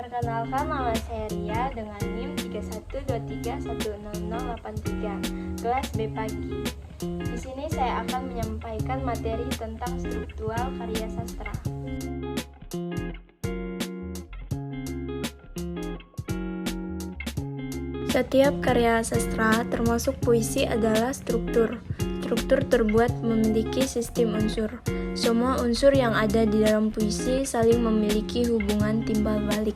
Perkenalkan, nama saya Ria dengan NIM 3123100083, kelas B pagi. Di sini saya akan menyampaikan materi tentang struktural karya sastra. Setiap karya sastra, termasuk puisi, adalah struktur. Struktur terbuat memiliki sistem unsur. Semua unsur yang ada di dalam puisi saling memiliki hubungan timbal balik.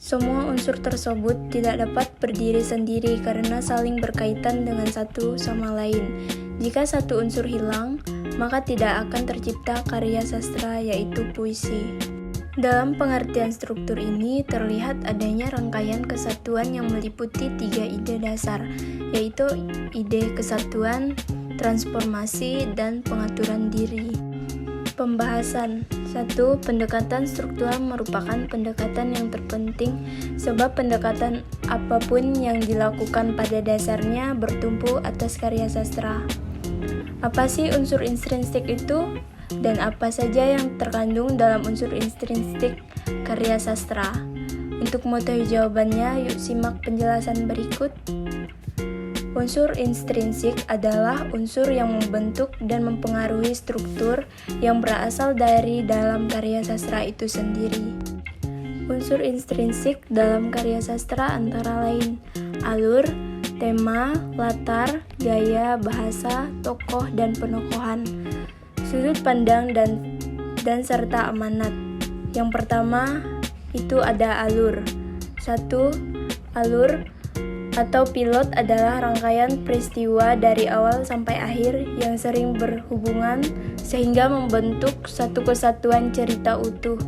Semua unsur tersebut tidak dapat berdiri sendiri karena saling berkaitan dengan satu sama lain. Jika satu unsur hilang, maka tidak akan tercipta karya sastra, yaitu puisi. Dalam pengertian struktur ini terlihat adanya rangkaian kesatuan yang meliputi 3 ide dasar, yaitu ide kesatuan, transformasi, dan pengaturan diri. Pembahasan 1. Pendekatan struktural merupakan pendekatan yang terpenting sebab pendekatan apapun yang dilakukan pada dasarnya bertumpu atas karya sastra. Apa sih unsur intrinsik itu? Dan apa saja yang terkandung dalam unsur intrinsik karya sastra? Untuk mengetahui jawabannya, yuk simak penjelasan berikut. Unsur intrinsik adalah unsur yang membentuk dan mempengaruhi struktur yang berasal dari dalam karya sastra itu sendiri. Unsur intrinsik dalam karya sastra antara lain alur, tema, latar, gaya, bahasa, tokoh, dan penokohan, sudut pandang, dan serta amanat. Yang pertama itu ada alur. 1. Alur atau pilot adalah rangkaian peristiwa dari awal sampai akhir yang sering berhubungan sehingga membentuk satu kesatuan cerita utuh.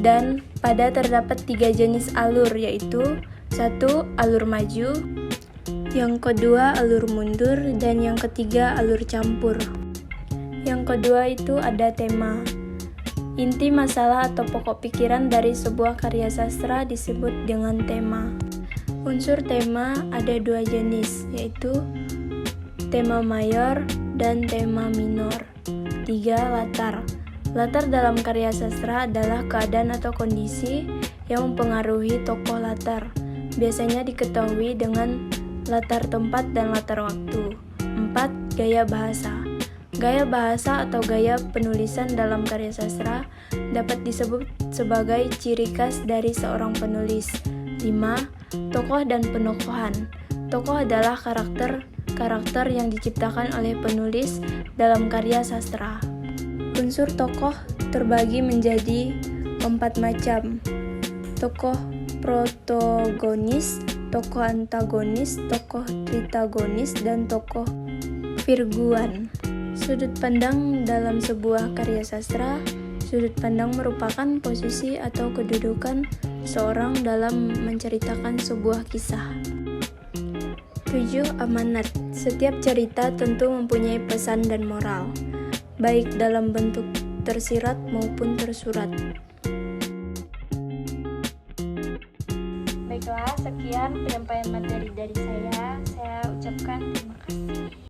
Dan pada terdapat 3 jenis alur, yaitu 1. Alur maju, yang kedua alur mundur, dan yang ketiga alur campur. Yang kedua itu ada tema. Inti masalah atau pokok pikiran dari sebuah karya sastra disebut dengan tema. Unsur tema ada 2 jenis, yaitu tema mayor dan tema minor. 3. Latar. Latar dalam karya sastra adalah keadaan atau kondisi yang mempengaruhi tokoh latar. Biasanya diketahui dengan latar tempat dan latar waktu. 4. Gaya bahasa. Gaya bahasa atau gaya penulisan dalam karya sastra dapat disebut sebagai ciri khas dari seorang penulis. 5. Tokoh dan penokohan. Tokoh adalah karakter yang diciptakan oleh penulis dalam karya sastra. Unsur tokoh terbagi menjadi 4 macam. Tokoh protagonis, tokoh antagonis, tokoh tritagonis, dan tokoh virguan. Sudut pandang dalam sebuah karya sastra. Sudut pandang merupakan posisi atau kedudukan seorang dalam menceritakan sebuah kisah. 7. Amanat. Setiap cerita tentu mempunyai pesan dan moral, baik dalam bentuk tersirat maupun tersurat. Baiklah, sekian penyampaian materi dari saya. Saya ucapkan terima kasih.